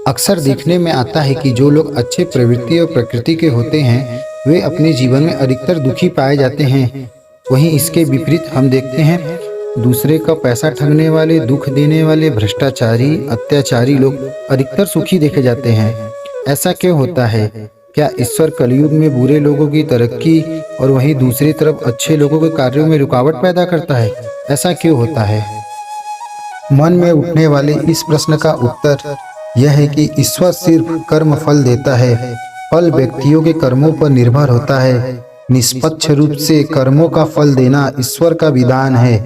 अक्सर देखने में आता है कि जो लोग अच्छे प्रवृत्ति और प्रकृति के होते हैं वे अपने जीवन में अधिकतर दुखी पाए जाते हैं। वहीं इसके विपरीत हम देखते हैं दूसरे का पैसा ठगने वाले, दुख देने वाले, भ्रष्टाचारी, अत्याचारी लोग अधिकतर सुखी देखे जाते हैं। ऐसा क्यों होता है? क्या ईश्वर कलयुग में बुरे लोगों की तरक्की और वहीं दूसरी तरफ अच्छे लोगों के कार्यों में रुकावट पैदा करता है? ऐसा क्यों होता है? मन में उठने वाले इस प्रश्न का उत्तर यह है कि ईश्वर सिर्फ कर्म फल देता है। फल व्यक्तियों के कर्मों पर निर्भर होता है। निष्पक्ष रूप से कर्मों का फल देना ईश्वर का विधान है।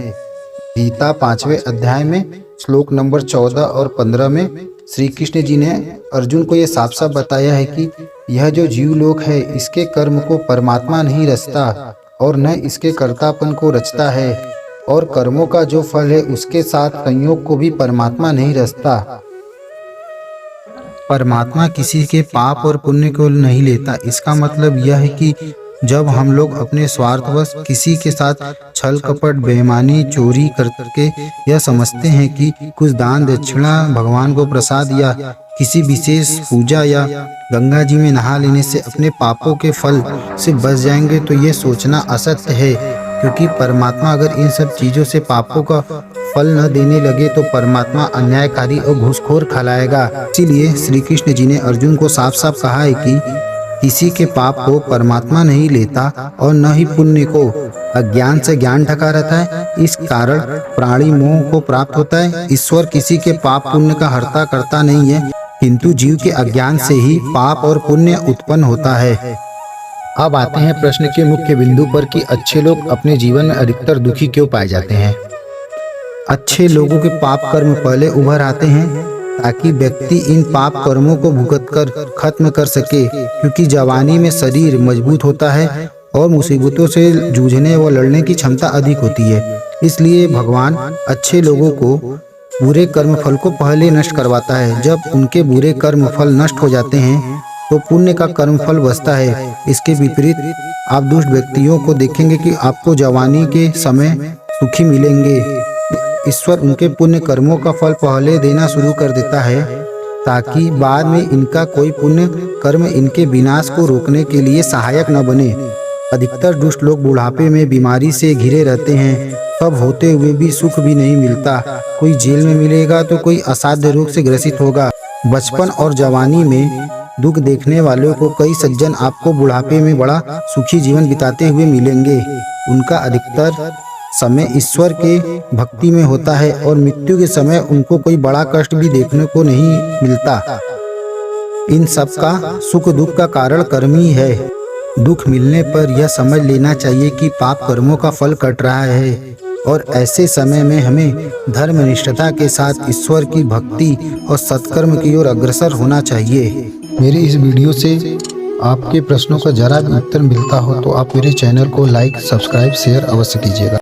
गीता 5वें अध्याय में श्लोक नंबर 14 और 15 में श्री कृष्ण जी ने अर्जुन को यह साफ साफ बताया है कि यह जो जीव लोक है इसके कर्म को परमात्मा नहीं रचता और न इसके कर्तापन को रचता है, और कर्मों का जो फल है उसके साथ संयोग को भी परमात्मा नहीं रचता। परमात्मा किसी के पाप और पुण्य को नहीं लेता। इसका मतलब यह है कि जब हम लोग अपने स्वार्थवश किसी के साथ छल कपट, बेईमानी, चोरी करके यह समझते हैं कि कुछ दान दक्षिणा, भगवान को प्रसाद या किसी विशेष पूजा या गंगा जी में नहा लेने से अपने पापों के फल से बच जाएंगे, तो ये सोचना असत्य है। क्योंकि परमात्मा अगर इन सब चीज़ों से पापों का फल न देने लगे तो परमात्मा अन्यायकारी और घूसखोर कहलाएगा। इसीलिए श्री कृष्ण जी ने अर्जुन को साफ साफ कहा है कि किसी के पाप को परमात्मा नहीं लेता और न ही पुण्य को। अज्ञान से ज्ञान ढका रहता है, इस कारण प्राणी मोह को प्राप्त होता है। ईश्वर किसी के पाप पुण्य का हर्ता करता नहीं है, किंतु जीव के अज्ञान से ही पाप और पुण्य उत्पन्न होता है। अब आते हैं प्रश्न के मुख्य बिंदु पर कि अच्छे लोग अपने जीवन में अधिकतर दुखी क्यों पाए जाते हैं। अच्छे लोगों के पाप कर्म पहले उभर आते हैं ताकि व्यक्ति इन पाप कर्मों को भुगत कर खत्म कर सके, क्योंकि जवानी में शरीर मजबूत होता है और मुसीबतों से जूझने व लड़ने की क्षमता अधिक होती है। इसलिए भगवान अच्छे लोगों को बुरे कर्म फल को पहले नष्ट करवाता है। जब उनके बुरे कर्म फल नष्ट हो जाते हैं तो पुण्य का कर्म फल बचता है। इसके विपरीत आप दुष्ट व्यक्तियों को देखेंगे कि आपको जवानी के समय सुखी मिलेंगे। ईश्वर उनके पुण्य कर्मों का फल पहले देना शुरू कर देता है ताकि बाद में इनका कोई पुण्य कर्म इनके विनाश को रोकने के लिए सहायक न बने। अधिकतर दुष्ट लोग बुढ़ापे में बीमारी से घिरे रहते हैं। सब होते हुए भी सुख भी नहीं मिलता। कोई जेल में मिलेगा तो कोई असाध्य रोग से ग्रसित होगा। बचपन और जवानी में दुख देखने वालों को कई सज्जन आपको बुढ़ापे में बड़ा सुखी जीवन बिताते हुए मिलेंगे। उनका अधिकतर समय ईश्वर के भक्ति में होता है और मृत्यु के समय उनको कोई बड़ा कष्ट भी देखने को नहीं मिलता। इन सब का सुख दुख का कारण कर्म ही है। दुख मिलने पर यह समझ लेना चाहिए कि पाप कर्मों का फल कट रहा है, और ऐसे समय में हमें धर्मनिष्ठता के साथ ईश्वर की भक्ति और सत्कर्म की ओर अग्रसर होना चाहिए। मेरे इस वीडियो से आपके प्रश्नों का जरा भी उत्तर मिलता हो तो आप मेरे चैनल को लाइक, सब्सक्राइब, शेयर अवश्य कीजिएगा।